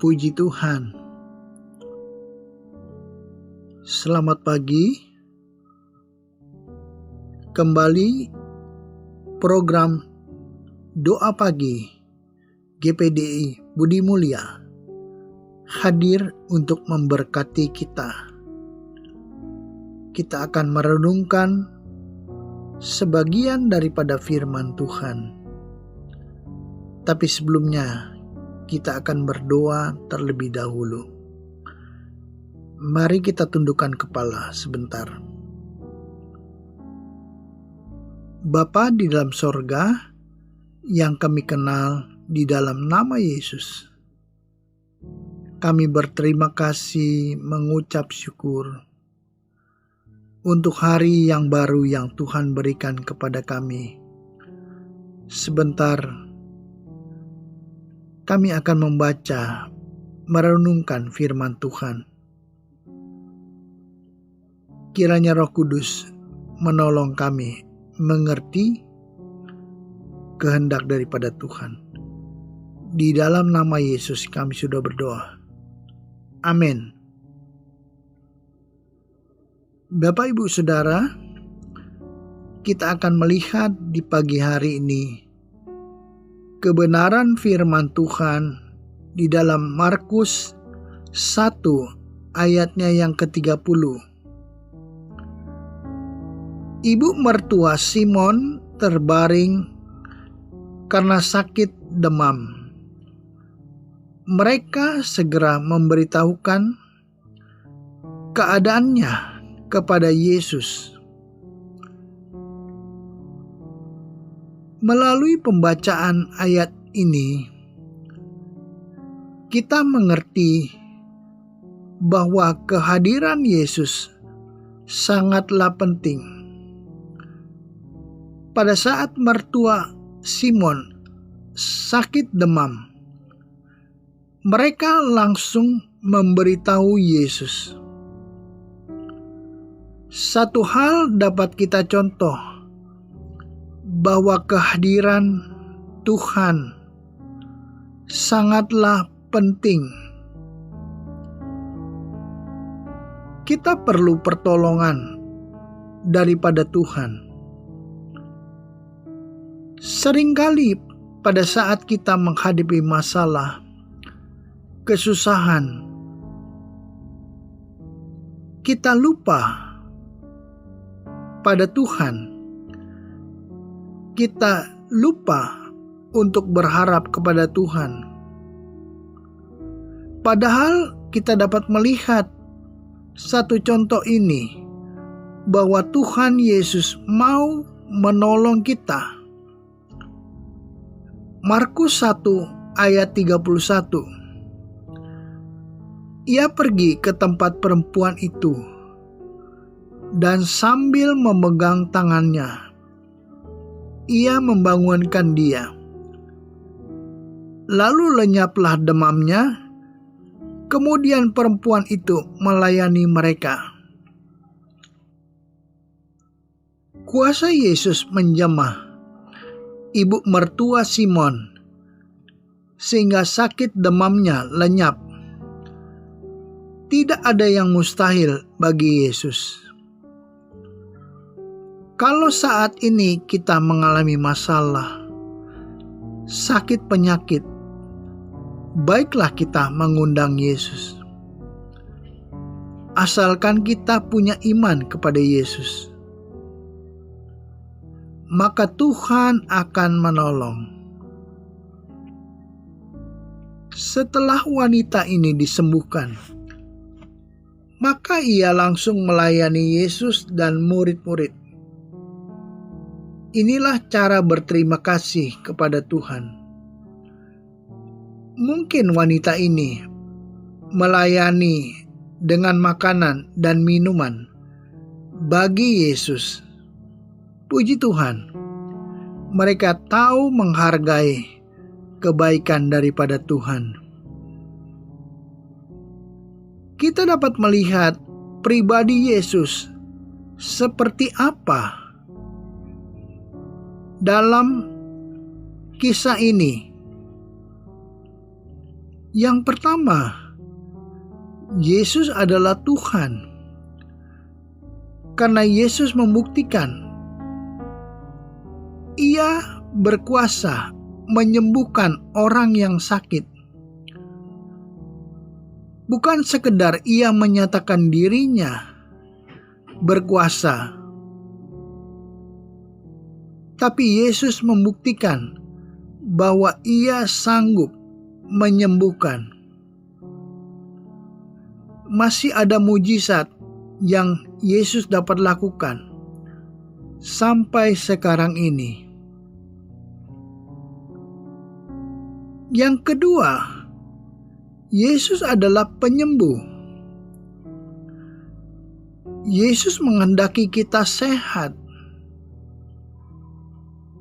Puji Tuhan. Selamat pagi. Kembali program Doa Pagi GPDI Budi Mulia hadir untuk memberkati kita. Kita akan merenungkan sebagian daripada firman Tuhan. Tapi sebelumnya kita akan berdoa terlebih dahulu. Mari kita tundukkan kepala sebentar. Bapa di dalam sorga, yang kami kenal di dalam nama Yesus, kami berterima kasih mengucap syukur untuk hari yang baru yang Tuhan berikan kepada kami. Sebentar kami akan membaca, merenungkan firman Tuhan. Kiranya Roh Kudus menolong kami mengerti kehendak daripada Tuhan. Di dalam nama Yesus kami sudah berdoa. Amin. Bapak, Ibu, Saudara, kita akan melihat di pagi hari ini kebenaran firman Tuhan di dalam Markus 1 ayatnya yang ke-30. Ibu mertua Simon terbaring karena sakit demam. Mereka segera memberitahukan keadaannya kepada Yesus. Melalui pembacaan ayat ini, kita mengerti bahwa kehadiran Yesus sangatlah penting. Pada saat mertua Simon sakit demam, mereka langsung memberitahu Yesus. Satu hal dapat kita contoh, bahwa kehadiran Tuhan sangatlah penting. Kita perlu pertolongan daripada Tuhan. Seringkali pada saat kita menghadapi masalah, kesusahan, kita lupa pada Tuhan. Kita lupa untuk berharap kepada Tuhan. Padahal kita dapat melihat satu contoh ini, bahwa Tuhan Yesus mau menolong kita. Markus 1 ayat 31. Ia pergi ke tempat perempuan itu, dan sambil memegang tangannya, ia membangunkan dia. Lalu lenyaplah demamnya. Kemudian perempuan itu melayani mereka. Kuasa Yesus menjamah ibu mertua Simon sehingga sakit demamnya lenyap. Tidak ada yang mustahil bagi Yesus. Kalau saat ini kita mengalami masalah, sakit penyakit, baiklah kita mengundang Yesus. Asalkan kita punya iman kepada Yesus, maka Tuhan akan menolong. Setelah wanita ini disembuhkan, maka ia langsung melayani Yesus dan murid-murid. Inilah cara berterima kasih kepada Tuhan. Mungkin wanita ini melayani dengan makanan dan minuman bagi Yesus. Puji Tuhan, mereka tahu menghargai kebaikan daripada Tuhan. Kita dapat melihat pribadi Yesus seperti apa dalam kisah ini. Yang pertama, Yesus adalah Tuhan. Karena Yesus membuktikan Ia berkuasa menyembuhkan orang yang sakit. Bukan sekedar Ia menyatakan dirinya berkuasa, tapi Yesus membuktikan bahwa Ia sanggup menyembuhkan. Masih ada mujizat yang Yesus dapat lakukan sampai sekarang ini. Yang kedua, Yesus adalah penyembuh. Yesus menghendaki kita sehat.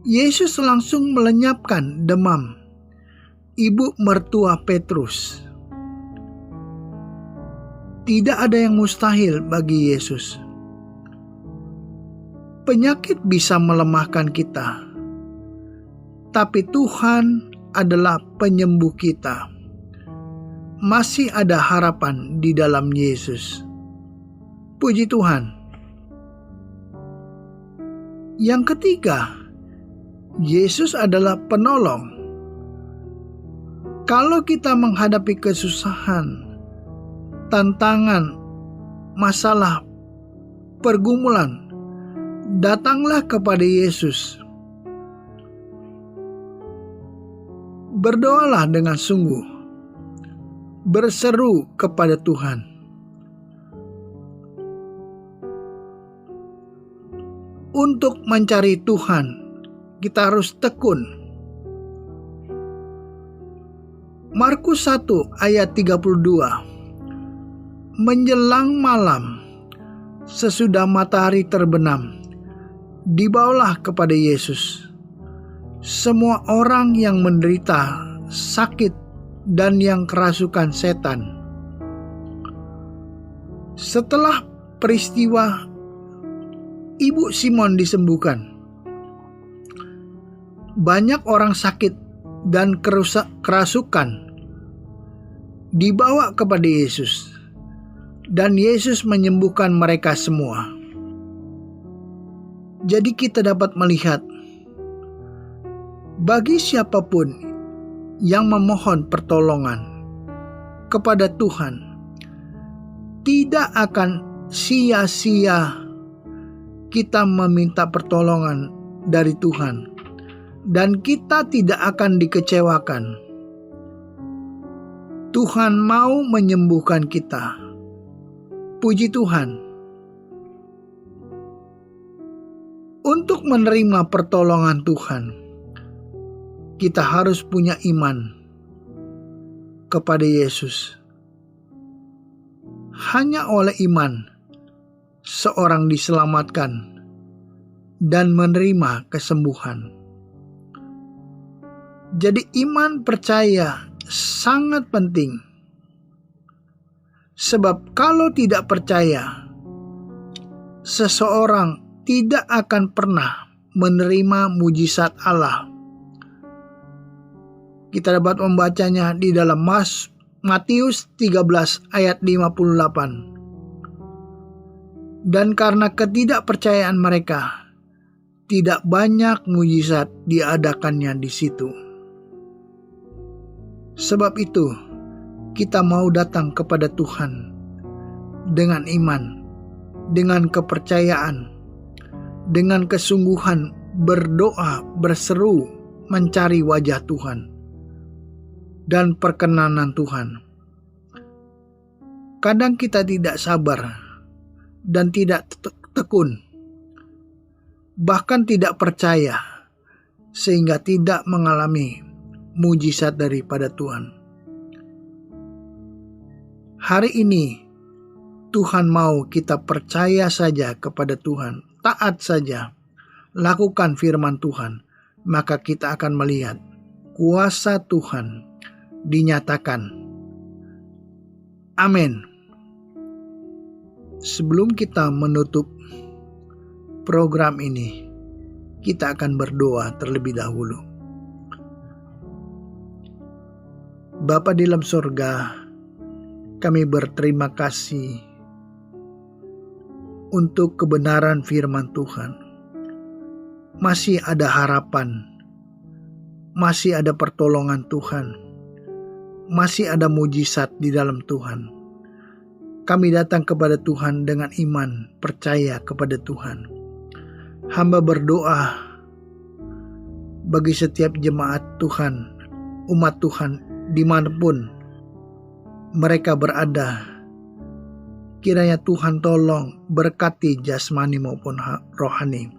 Yesus langsung melenyapkan demam ibu mertua Petrus. Tidak ada yang mustahil bagi Yesus. Penyakit bisa melemahkan kita, tapi Tuhan adalah penyembuh kita. Masih ada harapan di dalam Yesus. Puji Tuhan. Yang ketiga, Yesus adalah penolong. Kalau kita menghadapi kesusahan, tantangan, masalah, pergumulan, datanglah kepada Yesus. Berdoalah dengan sungguh, berseru kepada Tuhan. Untuk mencari Tuhan, kita harus tekun. Markus 1 ayat 32. Menjelang malam, sesudah matahari terbenam, dibawalah kepada Yesus semua orang yang menderita sakit dan yang kerasukan setan. Setelah peristiwa Ibu Simon disembuhkan, banyak orang sakit dan kerasukan dibawa kepada Yesus. Dan Yesus menyembuhkan mereka semua. Jadi kita dapat melihat, bagi siapapun yang memohon pertolongan kepada Tuhan, tidak akan sia-sia kita meminta pertolongan dari Tuhan. Dan kita tidak akan dikecewakan. Tuhan mau menyembuhkan kita. Puji Tuhan. Untuk menerima pertolongan Tuhan, kita harus punya iman kepada Yesus. Hanya oleh iman, seorang diselamatkan dan menerima kesembuhan. Jadi iman percaya sangat penting. Sebab kalau tidak percaya, seseorang tidak akan pernah menerima mujizat Allah. Kita dapat membacanya di dalam Matius 13 ayat 58. Dan karena ketidakpercayaan mereka, tidak banyak mujizat diadakannya di situ. Sebab itu, kita mau datang kepada Tuhan dengan iman, dengan kepercayaan, dengan kesungguhan berdoa, berseru, mencari wajah Tuhan dan perkenanan Tuhan. Kadang kita tidak sabar dan tidak tekun, bahkan tidak percaya, sehingga tidak mengalami mujizat daripada Tuhan. Hari ini Tuhan mau kita percaya saja kepada Tuhan, taat saja, lakukan firman Tuhan, maka kita akan melihat kuasa Tuhan dinyatakan. Amin. Sebelum kita menutup program ini, kita akan berdoa terlebih dahulu. Bapa di dalam surga, kami berterima kasih untuk kebenaran firman Tuhan. Masih ada harapan, masih ada pertolongan Tuhan, masih ada mujizat di dalam Tuhan. Kami datang kepada Tuhan dengan iman, percaya kepada Tuhan. Hamba berdoa bagi setiap jemaat Tuhan, umat Tuhan, dimanapun mereka berada. Kiranya Tuhan tolong berkati jasmani maupun rohani.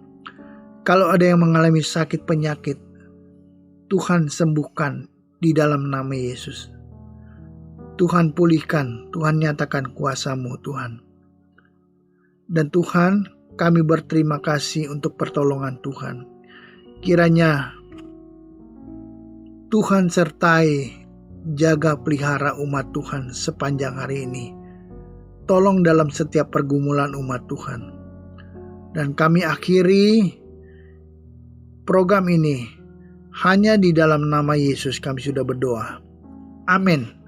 Kalau ada yang mengalami sakit penyakit, Tuhan sembuhkan di dalam nama Yesus. Tuhan pulihkan, Tuhan nyatakan kuasa-Mu Tuhan. Dan Tuhan, kami berterima kasih untuk pertolongan Tuhan. Kiranya Tuhan sertai, jaga pelihara umat Tuhan sepanjang hari ini. Tolong dalam setiap pergumulan umat Tuhan. Dan kami akhiri program ini hanya di dalam nama Yesus kami sudah berdoa. Amin.